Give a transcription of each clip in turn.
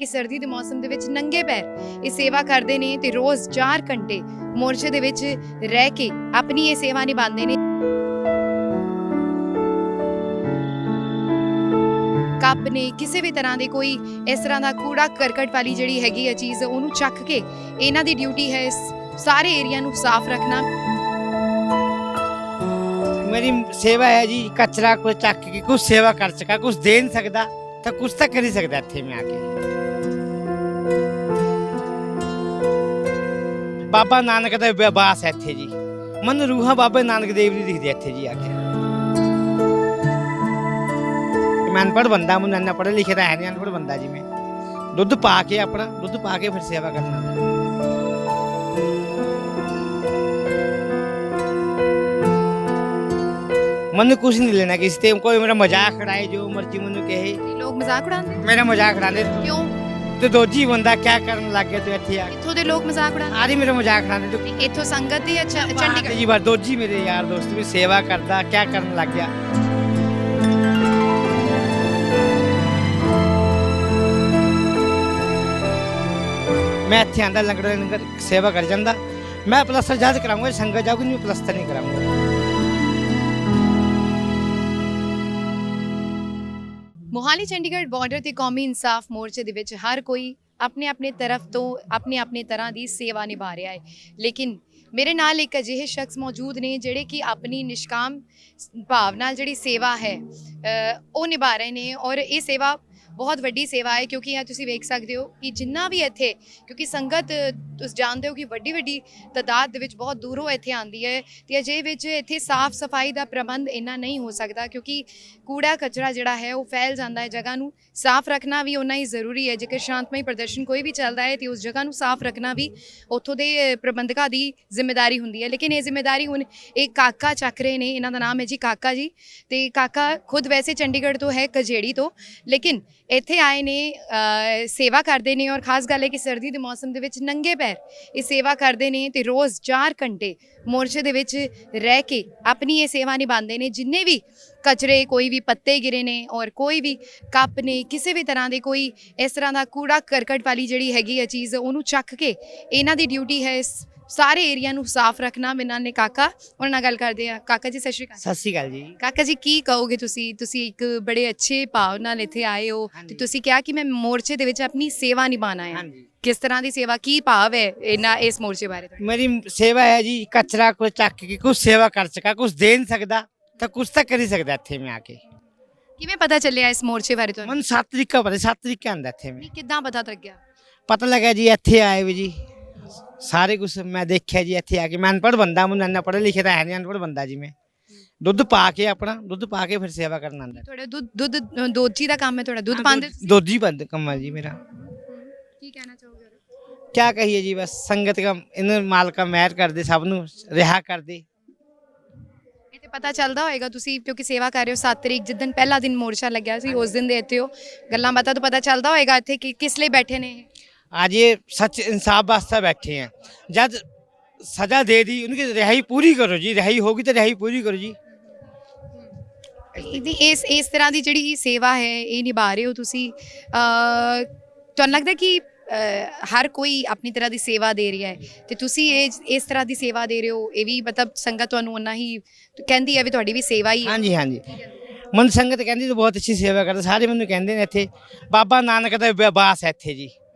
ਕਿ ਸਰਦੀ ਦੇ ਮੌਸਮ ਦੇ ਵਿੱਚ ਨੰਗੇ ਪੈਰ ਇਹ ਸੇਵਾ ਕਰਦੇ ਨੇ ਤੇ ਰੋਜ਼ 4 ਘੰਟੇ ਮੋਰਚੇ ਦੇ ਵਿੱਚ ਰਹਿ ਕੇ ਆਪਣੀ ਇਹ ਸੇਵਾ ਨਿਭਾਉਂਦੇ ਨੇ। ਕੱਪ ਨੇ ਕਿਸੇ ਵੀ ਤਰ੍ਹਾਂ ਦੇ ਕੋਈ ਇਸ ਤਰ੍ਹਾਂ ਦਾ ਕੂੜਾ ਕਰਕਟ ਵਾਲੀ ਜਿਹੜੀ ਹੈਗੀ ਹੈ ਚੀਜ਼ ਉਹਨੂੰ ਚੱਕ ਕੇ ਇਹਨਾਂ ਦੀ ਡਿਊਟੀ ਹੈ ਸਾਰੇ ਏਰੀਆ ਨੂੰ ਸਾਫ਼ ਰੱਖਣਾ। मेरी सेवा है जी कचरा को चक के कुछ सेवा कर सका कुछ दे नहीं सकता तो कुछ तो कर ही सकता इत्थे में आके। बाबा नानक का वास है इत्थे जी मन रूहां बाबा नानक देव दी दिखदी इत्थे जी आके। मैं अनपढ़ बंदा मैं इन्ना पढ़े लिखे तो है नहीं अनपढ़ बंदा जी मैं दुध पा के अपना दुध पा के फिर सेवा करना। मन कुछ नहीं लेना किसी से कोई मेरा मजाक उड़ाए जो मर्जी मनु कहे। ਲੋਕ ਮਜ਼ਾਕ ਉਡਾਉਂਦੇ मेरा मजाक उड़ाने ਕਿਉਂ? तो दोजी बंदा क्या करने लग गया तो इत्थे आ ਇੱਥੋਂ ਦੇ ਲੋਕ ਮਜ਼ਾਕ ਉਡਾਉਂਦੇ आरी मेरा मजाक उड़ाने तो ਇੱਥੋਂ ਸੰਗਤ ਦੀ ਅੱਛਾ ਚੰਡੀਗੜ੍ਹ जी बार दोजी मेरे यार दोस्त भी सेवा करता क्या करने लग गया। मैं इत्थे आंदा लंगर सेवा कर जांदा मैं प्लस्तर जद कराऊंगा संगत जाऊगी मैं प्लस्तर नहीं कराऊंगा। ਮੋਹਾਲੀ ਚੰਡੀਗੜ੍ਹ ਬਾਰਡਰ ਤੇ ਕੌਮੀ ਇਨਸਾਫ ਮੋਰਚੇ ਦੇ ਵਿੱਚ ਹਰ ਕੋਈ ਆਪਣੇ ਤਰਫ ਤੋਂ ਆਪਣੀ ਤਰ੍ਹਾਂ ਦੀ ਸੇਵਾ ਨਿਭਾ ਰਿਹਾ ਹੈ। ਲੇਕਿਨ ਮੇਰੇ ਨਾਲ ਇੱਕ ਅਜਿਹੇ ਸ਼ਖਸ ਮੌਜੂਦ ਨੇ ਜਿਹੜੇ ਕਿ ਆਪਣੀ ਨਿਸ਼ਕਾਮ ਭਾਵ ਨਾਲ ਜਿਹੜੀ ਸੇਵਾ ਹੈ ਉਹ ਨਿਭਾ ਰਹੇ ਨੇ ਔਰ ਇਹ ਸੇਵਾ ਬਹੁਤ ਵੱਡੀ ਸੇਵਾ ਹੈ ਕਿਉਂਕਿ ਇਹ ਤੁਸੀਂ ਵੇਖ ਸਕਦੇ ਹੋ ਕਿ ਜਿੰਨਾ ਵੀ ਇੱਥੇ ਕਿਉਂਕਿ ਸੰਗਤ ਤੁਸੀਂ ਜਾਣਦੇ ਹੋ ਕਿ ਵੱਡੀ ਤਾਦਾਦ ਦੇ ਵਿੱਚ ਬਹੁਤ ਦੂਰੋਂ ਇੱਥੇ ਆਉਂਦੀ ਹੈ ਤੇ ਅਜੇ ਵਿੱਚ ਇੱਥੇ ਸਾਫ਼ ਸਫਾਈ ਦਾ ਪ੍ਰਬੰਧ ਇੰਨਾ ਨਹੀਂ ਹੋ ਸਕਦਾ ਕਿਉਂਕਿ ਕੂੜਾ ਕਚਰਾ ਜਿਹੜਾ ਹੈ ਉਹ ਫੈਲ ਜਾਂਦਾ ਹੈ। ਜਗ੍ਹਾ ਨੂੰ ਸਾਫ਼ ਰੱਖਣਾ ਵੀ ਉਨਾ ਹੀ ਜ਼ਰੂਰੀ ਹੈ। ਜੇਕਰ ਸ਼ਾਂਤਮਈ ਪ੍ਰਦਰਸ਼ਨ ਕੋਈ ਵੀ ਚੱਲਦਾ ਹੈ ਤੇ ਉਸ ਜਗ੍ਹਾ ਨੂੰ ਸਾਫ਼ ਰੱਖਣਾ ਵੀ ਉੱਥੋਂ ਦੇ ਪ੍ਰਬੰਧਕਾਂ ਦੀ ਜ਼ਿੰਮੇਵਾਰੀ ਹੁੰਦੀ ਹੈ। ਲੇਕਿਨ ਇਹ ਜ਼ਿੰਮੇਵਾਰੀ ਹੁਣ ਇੱਕ ਕਾਕਾ ਚੱਕ ਰਹੇ ਨੇ, ਇਹਨਾਂ ਦਾ ਨਾਮ ਹੈ ਜੀ ਕਾਕਾ ਜੀ ਤੇ ਕਾਕਾ ਖੁਦ ਵੈਸੇ ਚੰਡੀਗੜ੍ਹ ਤੋਂ ਹੈ ਕਜੇੜੀ ਤੋਂ ਲੇਕਿਨ ਇੱਥੇ ਆਏ ਨੇ ਸੇਵਾ ਕਰਦੇ ਨੇ ਔਰ ਖਾਸ ਗੱਲ ਹੈ ਕਿ ਸਰਦੀ ਦੇ ਮੌਸਮ ਦੇ ਵਿੱਚ ਨੰਗੇ ਪੈਰ ਇਹ ਸੇਵਾ ਕਰਦੇ ਨੇ ਤੇ ਰੋਜ਼ 4 ਘੰਟੇ ਮੋਰਚੇ ਦੇ ਵਿੱਚ ਰਹਿ ਕੇ ਆਪਣੀ ਇਹ ਸੇਵਾ ਨਿਭਾਉਂਦੇ ਨੇ। ਜਿੰਨੇ ਵੀ ਕਚਰੇ ਕੋਈ ਵੀ ਪੱਤੇ ਗਿਰੇ ਨੇ ਔਰ ਕੋਈ ਵੀ ਕੱਪ ਨੇ ਕਿਸੇ ਵੀ ਤਰ੍ਹਾਂ ਦੇ ਕੋਈ ਇਸ ਤਰ੍ਹਾਂ ਦਾ ਕੂੜਾ ਕਰਕਟ ਵਾਲੀ ਜਿਹੜੀ ਹੈਗੀ ਹੈ ਚੀਜ਼ ਉਹਨੂੰ ਚੱਕ ਕੇ ਇਹਨਾਂ ਦੀ ਡਿਊਟੀ ਹੈ ਸਾਰੇ ਏਰੀਆ ਨੂੰ ਸਾਫ਼ ਰੱਖਣਾ। ਮੇਰੇ ਨਾਲ ਨੇ ਕਾਕਾ ਉਹਨਾਂ ਨਾਲ ਗੱਲ ਕਰਦੇ ਆ। ਕਾਕਾ ਜੀ ਸਤਿ ਸ਼੍ਰੀ ਅਕਾਲ। सत श्री अकाल जी। ਕਾਕਾ ਜੀ ਕੀ ਕਹੋਗੇ ਤੁਸੀਂ ਇੱਕ ਬੜੇ ਅੱਛੇ ਭਾਵ ਨਾਲ ਇੱਥੇ ਆਏ ਹੋ ਤੇ ਤੁਸੀਂ ਕਿਹਾ ਕਿ ਮੈਂ ਮੋਰਚੇ ਦੇ ਵਿੱਚ ਆਪਣੀ ਸੇਵਾ ਨਿਭਾਉਣਾ ਹੈ। हाँ जी ਕਿਸ ਤਰ੍ਹਾਂ ਦੀ ਸੇਵਾ ਕੀ ਭਾਵ ਹੈ ਇਹਨਾਂ ਇਸ ਮੋਰਚੇ ਬਾਰੇ ਤੁਹਾਡਾ? मेरी सेवा है जी कचरा को चक के कुछ सेवा कर सका कुछ दे नहीं सकता तो कुछ तो कर ही सकता इत्थे में आके। ਕਿਵੇਂ ਪਤਾ ਚੱਲਿਆ ਇਸ ਮੋਰਚੇ ਬਾਰੇ ਤੁਹਾਨੂੰ? मन 7 तरीका पता 7 तरीके आंदा इत्थे में ਕਿੱਦਾਂ ਪਤਾ ਲੱਗਿਆ? पता लगा जी इत्थे आए भी जी सारे कुछ मैं देखा जी इत्थे आके। मैं अनपढ़ बंदा मैं इन्ना पढ़े लिखे तो है नहीं अनपढ़ बंदा जी मैं दुध पा के अपना दुध पा के फिर सेवा करना आंदा। ਤੁਹਾਡਾ ਦੁੱਧ ਦੋਜੀ ਦਾ ਕੰਮ ਹੈ ਤੁਹਾਡਾ ਦੁੱਧ ਪਾਉਂਦੇ ਤੁਸੀਂ? दोधी बंद कम है जी मेरा। ਕੀ ਕਹਿਣਾ ਚਾਹੋਗੇ? क्या कहिए जी बस संगत का इन मालका मेहर कर दे सब नू रिहा कर दे। ਇਹ ਤੇ ਪਤਾ ਚੱਲਦਾ ਹੋਏਗਾ ਤੁਸੀਂ ਕਿਉਂਕਿ ਸੇਵਾ ਕਰ ਰਹੇ ਹੋ 7 ਤਰੀਕ ਜਿੱਦਣ ਪਹਿਲਾ ਦਿਨ ਮੋਰਚਾ ਲੱਗਿਆ ਸੀ ਉਸ ਦਿਨ ਦੇ ਇੱਥੇ ਹੋ ਗੱਲਾਂ ਬਾਤਾਂ ਤੋਂ ਪਤਾ ਚੱਲਦਾ ਹੋਏਗਾ ਇੱਥੇ ਕਿ ਕਿਸ ਲਈ ਬੈਠੇ ਨੇ ਇਹ? आज ये सच इंसाफ वास्ते बैठे हैं जब सजा दे दी उनकी रिहाई पूरी करो जी रिहाई होगी तो रिहाई पूरी करो जी। ਇਹਦੀ ਇਸ ਤਰ੍ਹਾਂ ਦੀ ਜਿਹੜੀ ਸੇਵਾ ਹੈ ਇਹ ਨਿਭਾ ਰਹੇ ਹੋ ਤੁਸੀਂ ਤੁਹਾਨੂੰ ਲੱਗਦਾ ਕਿ ਹਰ ਕੋਈ ਆਪਣੀ ਤਰ੍ਹਾਂ ਦੀ ਸੇਵਾ ਦੇ ਰਿਹਾ ਹੈ ਤੇ ਤੁਸੀਂ ਇਸ ਤਰ੍ਹਾਂ ਦੀ ਸੇਵਾ ਦੇ ਰਹੇ ਹੋ ਇਹ ਵੀ ਮਤਲਬ ਸੰਗਤ ਤੁਹਾਨੂੰ ਉਨਾ ਹੀ ਕਹਿੰਦੀ ਹੈ ਵੀ ਤੁਹਾਡੀ ਵੀ ਸੇਵਾ ਹੀ ਹੈ। हाँ जी हाँ जी मन संगत कहती तो बहुत अच्छी सेवा करता सारे मैनू कहते हैं इत्थे बाबा नानक का वास है इत्थे जी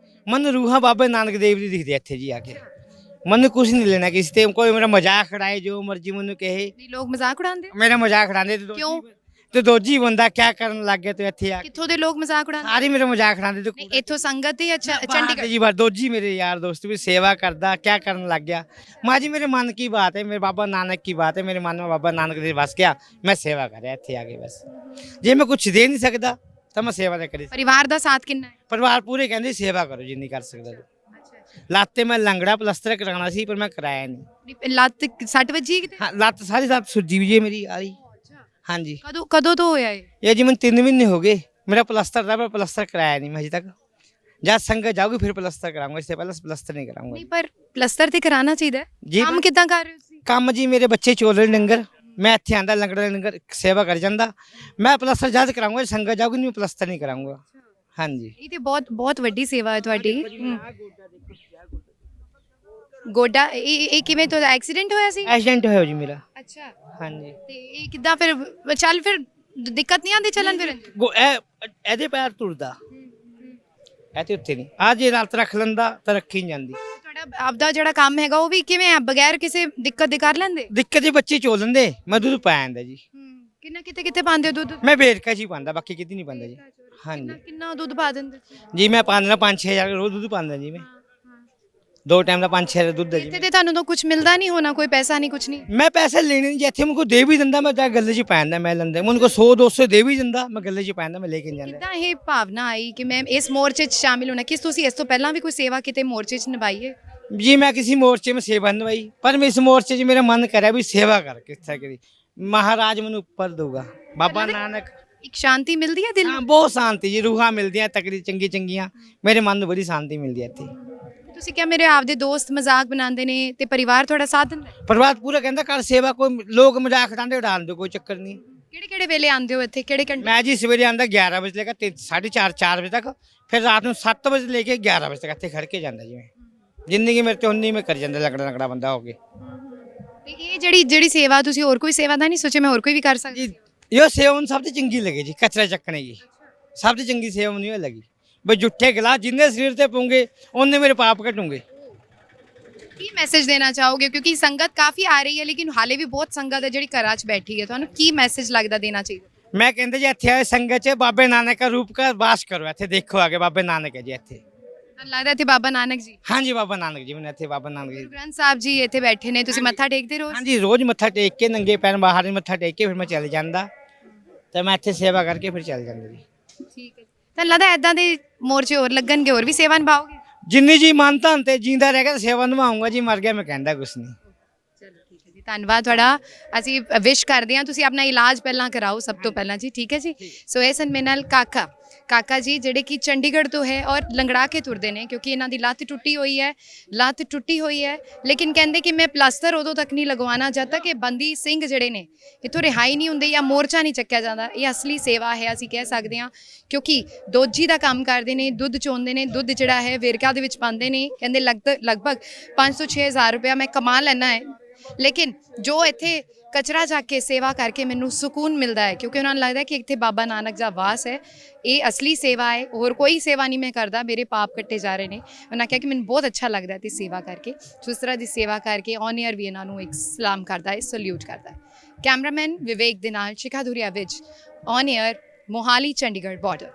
मन रूहां बाबा नानक देव दी दिखदी इत्थे जी आके। मन कुछ नहीं लेना किसी से कोई मेरा मजाक उड़ाए जो मर्जी मनु कहे। ਨਹੀਂ ਲੋਕ ਮਜ਼ਾਕ ਉਡਾਉਂਦੇ मेरा मजाक उड़ाते क्यों? तो दोजी बंदा क्या करने लग गया तो इत्थे आके ਕਿੱਥੋਂ ਦੇ ਲੋਕ ਮਜ਼ਾਕ ਉਡਾਉਂਦੇ? सारे मेरा मजाक उड़ाते तो ਨਹੀਂ ਇੱਥੋਂ संगत ਦੀ ਅੱਛਾ चंडीगढ़ ਚੰਡੀਗੜ੍ਹ जी बार दोजी मेरे यार दोस्त भी सेवा करता क्या करने लग गया। माँ जी मेरे मन की बात है मेरे बाबा नानक की बात है मेरे मन में बाबा नानक देव बस गया मैं सेवा कर रहा इत्थे आके बस जे मैं कुछ दे नहीं सकता तो मैं सेवा नहीं करी। ਪਰਿਵਾਰ ਦਾ ਸਾਥ ਕਿੰਨਾ ਹੈ? परिवार पूरे कहते सेवा करो जिन्नी कर सकता तू। लाते मैं लंगड़ा प्लस्तर कराना सी पर मैं कराया नहीं। ਨਹੀਂ, ਲੱਤ 60 ਵੱਜੀ ਕਿਤੇ? हाँ लत सारी रात सुजी भी है मेरी आ रही। हाँ जी ਕਦੋਂ ਤੋਂ ਹੋਇਆ ਇਹ? ये जी मैं 3 महीने हो गए मेरा प्लस्तर था पर प्लस्तर कराया नहीं मैं अभी तक। जब संगत जाऊगी फिर प्लस्तर कराऊंगा इससे पहले प्लस्तर नहीं कराऊंगा। ਨਹੀਂ ਪਰ ਪਲਸਤਰ ਤੇ ਕਰਾਉਣਾ ਚਾਹੀਦਾ ਹੈ। जी ਕੰਮ ਕਿੱਦਾਂ ਕਰ ਰਹੇ ਹੋ ਤੁਸੀਂ? ਕੰਮ ਜੀ ਮੇਰੇ ਬੱਚੇ ਚੋਲੇ ਡੰਗਰ मैं इत्थे आंदा लंगड़ा लंगर सेवा कर जांदा मैं प्लस्तर जद कराऊंगा संगत जाऊगी नहीं प्लस्तर नहीं कराऊंगा। ਹਾਂਜੀ ਇਹ ਤੇ ਬਹੁਤ ਬਹੁਤ ਵੱਡੀ ਸੇਵਾ ਹੈ ਤੁਹਾਡੀ। ਗੋਡਾ ਇਹ ਕਿਵੇਂ ਤੋਂ ਐਕਸੀਡੈਂਟ ਹੋਇਆ ਸੀ? ਐਕਸੀਡੈਂਟ ਹੋਇਆ ਜੀ ਮੇਰਾ। ਅੱਛਾ, ਹਾਂਜੀ ਤੇ ਇਹ ਕਿੱਦਾਂ ਫਿਰ ਚੱਲ ਫਿਰ ਦਿੱਕਤ ਨਹੀਂ ਆਉਂਦੀ ਚੱਲਣ ਫਿਰਨ? ਇਹਦੇ ਪੈਰ ਤੁਰਦਾ, ਇਹ ਤੇ ਉੱਤੇ ਨਹੀਂ। ਆ ਜੇ ਲੱਤ ਰੱਖ ਲੈਂਦਾ ਤਾਂ ਰੱਖੀ ਨਹੀਂ ਜਾਂਦੀ। ਤੁਹਾਡਾ ਆਪਦਾ ਜਿਹੜਾ ਕੰਮ ਹੈਗਾ ਉਹ ਵੀ ਕਿਵੇਂ ਆ, ਬਗੈਰ ਕਿਸੇ ਦਿੱਕਤ ਦੇ ਕਰ ਲੈਂਦੇ? ਦਿੱਕਤ ਦੇ ਬੱਚੇ ਚੋ ਲੈਂਦੇ, ਮੈਂ ਦੁੱਧ ਪਾ ਜਾਂਦਾ ਜੀ। ਕਿੰਨਾ ਕਿਤੇ ਕਿਤੇ ਪਾਉਂਦੇ ਹੋ ਦੁੱਧ? ਮੈਂ ਵੇਰਕਾ ਜੀ ਪਾਉਂਦਾ, ਬਾਕੀ ਕਿਤੇ ਨਹੀਂ ਪਾਉਂਦਾ ਜੀ। ਹਾਂਜੀ ਕਿੰਨਾ ਦੁੱਧ ਪਾ ਦਿੰਦੇ ਸੀ? ਜੀ ਮੈਂ ਪਾਉਂਦਾ 5-6 ਹਜ਼ਾਰ ਰੋਜ਼ ਦੁੱਧ ਪਾਉਂਦਾ ਜੀ। ਮੈਂ 2 ਟਾਈਮ ਦਾ 5-6 ਹਜ਼ਾਰ ਦੁੱਧ ਹੈ ਜੀ। ਇੱਥੇ ਤੇ ਤੁਹਾਨੂੰ ਤਾਂ ਕੁਝ ਮਿਲਦਾ ਨਹੀਂ ਹੋਣਾ, ਕੋਈ ਪੈਸਾ ਨਹੀਂ, ਕੁਝ ਨਹੀਂ। ਮੈਂ ਪੈਸੇ ਲੈਣੇ ਨਹੀਂ ਜੀ, ਇੱਥੇ ਮੈਨੂੰ ਕੋਈ ਦੇ ਵੀ ਦਿੰਦਾ ਮੈਂ ਤਾਂ ਗੱਲੇ 'ਚ ਪੈਂਦਾ, ਮੈਂ ਲੈਂਦਾ ਮੈਨੂੰ ਕੋਈ 100-200 ਦੇ ਵੀ ਦਿੰਦਾ, ਮੈਂ ਗੱਲੇ 'ਚ ਪੈਂਦਾ, ਮੈਂ ਲੈ ਕੇ ਜਾਂਦਾ। ਕਿੱਦਾਂ ਇਹ ਭਾਵਨਾ ਆਈ ਕਿ ਮੈਂ ਇਸ ਮੋਰਚੇ 'ਚ ਸ਼ਾਮਿਲ ਹੋਣਾ? ਕਿਸ ਤੁਸੀਂ ਇਸ ਤੋਂ ਪਹਿਲਾਂ ਵੀ ਕੋਈ ਸੇਵਾ ਕਿਤੇ ਮੋਰਚੇ 'ਚ ਨਿਭਾਈ ਹੈ? ਜੀ ਮੈਂ ਕਿਸੇ ਮੋਰਚੇ में सेवा निभाई, पर मैं इस मोर्चे 'ਚ मेरा मन करे भी सेवा कर किस तरह करी, महाराज मैंने ऊपर दूगा। बाबा नानक ਇੱਕ ਸ਼ਾਂਤੀ ਮਿਲਦੀ ਹੈ ਦਿਲ ਨੂੰ? हाँ बहुत शांति जी, रूहां मिलदियां तकड़ी चंगी चंगियां, मेरे मन ਨੂੰ बड़ी शांति मिलदी है ਇੱਥੇ। ਤੁਸੀਂ ਕਿਹਾ ਮੇਰੇ ਆਪਦੇ ਦੋਸਤ ਮਜ਼ਾਕ ਬਣਾਉਂਦੇ ਨੇ ਤੇ ਪਰਿਵਾਰ ਤੁਹਾਡਾ ਸਾਥ ਦਿੰਦਾ ਹੈ? ਪਰਿਵਾਰ ਪੂਰਾ ਕਹਿੰਦਾ ਕਰ ਸੇਵਾ, ਕੋਈ ਲੋਕ ਮਜ਼ਾਕ ਉਡਾਉਂਦੇ ਉਡਾਣ ਦਿਓ, ਕੋਈ ਚੱਕਰ ਨਹੀਂ। ਕਿਹੜੇ ਕਿਹੜੇ ਵੇਲੇ ਆਉਂਦੇ ਹੋ ਇੱਥੇ, ਕਿਹੜੇ ਘੰਟੇ? ਮੈਂ ਜੀ ਸਵੇਰੇ ਆਂਦਾ 11 ਵਜੇ ਲੈ ਕੇ 4:30 ਵਜੇ ਤੱਕ, ਫਿਰ ਰਾਤ ਨੂੰ 7 ਵਜੇ ਲੈ ਕੇ 11 ਵਜੇ ਤੱਕ ਇੱਥੇ ਖੜ ਕੇ ਜਾਂਦਾ ਜੀ। ਮੈਂ ਜਿੰਨੀ ਕਿ ਮੇਰੇ ਤੇ ਉਨੀ ਮੈਂ ਕਰ ਜਾਂਦਾ, ਲਕੜਾ ਬੰਦਾ ਹੋ ਕੇ। ਤੇ ਇਹ ਜਿਹੜੀ ਸੇਵਾ ਤੁਸੀਂ ਹੋਰ ਕੋਈ ਸੇਵਾ ਦਾ ਨਹੀਂ ਸੋਚਿਆ ਮੈਂ ਹੋਰ ਕੋਈ ਵੀ ਕਰ ਸਕਦੀ? ਜੀ ਇਹ ਸੇਵਾ ਮੈਨੂੰ ਸਭ ਤੋਂ ਚੰਗੀ ਲੱਗੇ ਜੀ, ਕਚਰਾ ਚੱਕਣੇ ਜੀ ਸਭ ਤੋਂ ਚੰਗੀ ਸੇਵਾ ਮੈਨੂੰ ਇਹ ਲੱਗੀ। ਬਈ ਜੁੱਠੇ ਗਲਾ ਜਿੰਨੇ ਸਰੀਰ ਤੇ ਪਉਂਗੇ ਉਹਨੇ ਮੇਰੇ ਪਾਪ ਘਟੂਗੇ। ਕੀ ਮੈਸੇਜ ਦੇਣਾ ਚਾਹੋਗੇ, ਕਿਉਂਕਿ ਸੰਗਤ ਕਾਫੀ ਆ ਰਹੀ ਹੈ ਲੇਕਿਨ ਹਾਲੇ ਵੀ ਬਹੁਤ ਸੰਗਤ ਹੈ ਜਿਹੜੀ ਘਰਾਂ 'ਚ ਬੈਠੀ ਹੈ, ਤੁਹਾਨੂੰ ਕੀ ਮੈਸੇਜ ਲੱਗਦਾ ਦੇਣਾ ਚਾਹੀਦਾ? ਮੈਂ ਕਹਿੰਦਾ ਜੀ ਇੱਥੇ ਆਏ ਸੰਗਤ 'ਚ ਬਾਬੇ ਨਾਨਕ ਦਾ ਰੂਪ ਦਾ ਵਾਸ ਕਰੋ, ਇੱਥੇ ਦੇਖੋ ਆਗੇ ਬਾਬੇ ਨਾਨਕ ਹੈ ਜੀ ਇੱਥੇ। ਤੁਹਾਨੂੰ ਲੱਗਦਾ ਇੱਥੇ ਬਾਬਾ ਨਾਨਕ ਜੀ? ਹਾਂਜੀ ਬਾਬਾ ਨਾਨਕ ਜੀ, ਮੈਨੂੰ ਇੱਥੇ ਬਾਬਾ ਨਾਨਕ ਜੀ। ਗੁਰੂ ਗ੍ਰੰਥ ਸਾਹਿਬ ਜੀ ਇੱਥੇ ਬੈਠੇ ਨੇ, ਤੁਸੀਂ ਮੱਥਾ ਟੇਕਦੇ ਰੋਜ਼? ਹਾਂਜੀ ਰੋਜ਼ ਮੱਥਾ ਟੇਕ ਕੇ ਨੰਗੇ ਪੈਰ ਬਾਹਰ ਮੱਥਾ ਟੇਕ ਕੇ ਫਿਰ ਮੈਂ ਚਲੇ ਜਾਂਦਾ, ਤੇ ਮੈਂ ਇੱਥੇ ਸੇਵਾ ਕਰਕੇ ਫਿਰ ਚਲ ਜਾਂਦਾ ਜੀ। ਠੀਕ ਹੈ, ਤੁਹਾਨੂੰ ਲੱਗਦਾ ਐਦਾਂ ਦੇ ਮੋਰਚੇ ਹੋਰ ਲੱਗਣਗੇ, ਹੋਰ ਵੀ ਸੇਵਾ ਨਿਭਾਓਗੇ? ਜਿੰਨੀ ਜੀ ਮਾਨਤਾ ਤੇ ਜਿੰਦਾ ਰਹਿ ਗਿਆ ਸੇਵਾ ਨਿਭਾਉਂਗਾ ਜੀ, ਮਰ ਗਿਆ ਮੈਂ ਕਹਿੰਦਾ ਕੁਛ ਨਹੀਂ। ਚਲੋ ਠੀਕ ਹੈ ਜੀ, ਧੰਨਵਾਦ ਤੁਹਾਡਾ। ਅਸੀਂ ਵਿਸ਼ ਕਰਦੇ ਹਾਂ ਤੁਸੀਂ ਆਪਣਾ ਇਲਾਜ ਪਹਿਲਾਂ ਕਰਾਓ ਸਭ ਤੋਂ ਪਹਿਲਾਂ ਜੀ, ਠੀਕ ਹੈ ਜੀ। ਸੋ ਇਹ ਸਨ ਮੇਰੇ ਨਾਲ ਕਾਕਾ ਜੀ ਜਿਹੜੇ ਕਿ ਚੰਡੀਗੜ੍ਹ ਤੋਂ ਹੈ ਔਰ ਲੰਗੜਾ ਕੇ ਤੁਰਦੇ ਨੇ, ਕਿਉਂਕਿ ਇਹਨਾਂ ਦੀ ਲੱਤ ਟੁੱਟੀ ਹੋਈ ਹੈ ਲੇਕਿਨ ਕਹਿੰਦੇ ਕਿ ਮੈਂ ਪਲਾਸਟਰ ਉਦੋਂ ਤੱਕ ਨਹੀਂ ਲਗਵਾਉਣਾ ਜਦ ਤੱਕ ਇਹ ਬੰਦੀ ਸਿੰਘ ਜਿਹੜੇ ਨੇ ਇੱਥੋਂ ਰਿਹਾਈ ਨਹੀਂ ਹੁੰਦੇ ਜਾਂ ਮੋਰਚਾ ਨਹੀਂ ਚੱਕਿਆ ਜਾਂਦਾ। ਇਹ ਅਸਲੀ ਸੇਵਾ ਹੈ ਅਸੀਂ ਕਹਿ ਸਕਦੇ ਹਾਂ, ਕਿਉਂਕਿ ਦੋਜੀ ਦਾ ਕੰਮ ਕਰਦੇ ਨੇ, ਦੁੱਧ ਚੋਂਦੇ ਨੇ, ਦੁੱਧ ਜਿਹੜਾ ਹੈ ਵੇਰਕਾ ਦੇ ਵਿੱਚ ਪਾਉਂਦੇ ਨੇ। ਕਹਿੰਦੇ ਲਗਭਗ 5 ਤੋਂ 6 ਹਜ਼ਾਰ ਰੁਪਇਆ ਮੈਂ ਕਮਾ ਲੈਣਾ ਹੈ, ਲੇਕਿਨ ਜੋ ਇੱਥੇ ਕਚਰਾ ਚੱਕ ਕੇ ਸੇਵਾ ਕਰਕੇ ਮੈਨੂੰ ਸਕੂਨ ਮਿਲਦਾ ਹੈ, ਕਿਉਂਕਿ ਉਹਨਾਂ ਨੂੰ ਲੱਗਦਾ ਕਿ ਇੱਥੇ ਬਾਬਾ ਨਾਨਕ ਦਾ ਵਾਸ ਹੈ। ਇਹ ਅਸਲੀ ਸੇਵਾ ਹੈ, ਹੋਰ ਕੋਈ ਸੇਵਾ ਨਹੀਂ ਮੈਂ ਕਰਦਾ, ਮੇਰੇ ਪਾਪ ਕੱਟੇ ਜਾ ਰਹੇ ਨੇ। ਉਹਨਾਂ ਕਿਹਾ ਕਿ ਮੈਨੂੰ ਬਹੁਤ ਅੱਛਾ ਲੱਗਦਾ ਤੇ ਸੇਵਾ ਕਰਕੇ, ਜਿਸ ਤਰ੍ਹਾਂ ਦੀ ਸੇਵਾ ਕਰਕੇ ਔਨ ਏਅਰ ਵੀ ਇਹਨਾਂ ਨੂੰ ਇੱਕ ਸਲਾਮ ਕਰਦਾ ਹੈ, ਸਲੂਟ ਕਰਦਾ ਹੈ। ਕੈਮਰਾਮੈਨ ਵਿਵੇਕ ਦੇ ਨਾਲ ਸ਼ਿਖਾ ਧੁਰੀਆ ਵਿੱਚ on air Mohali Chandigarh border.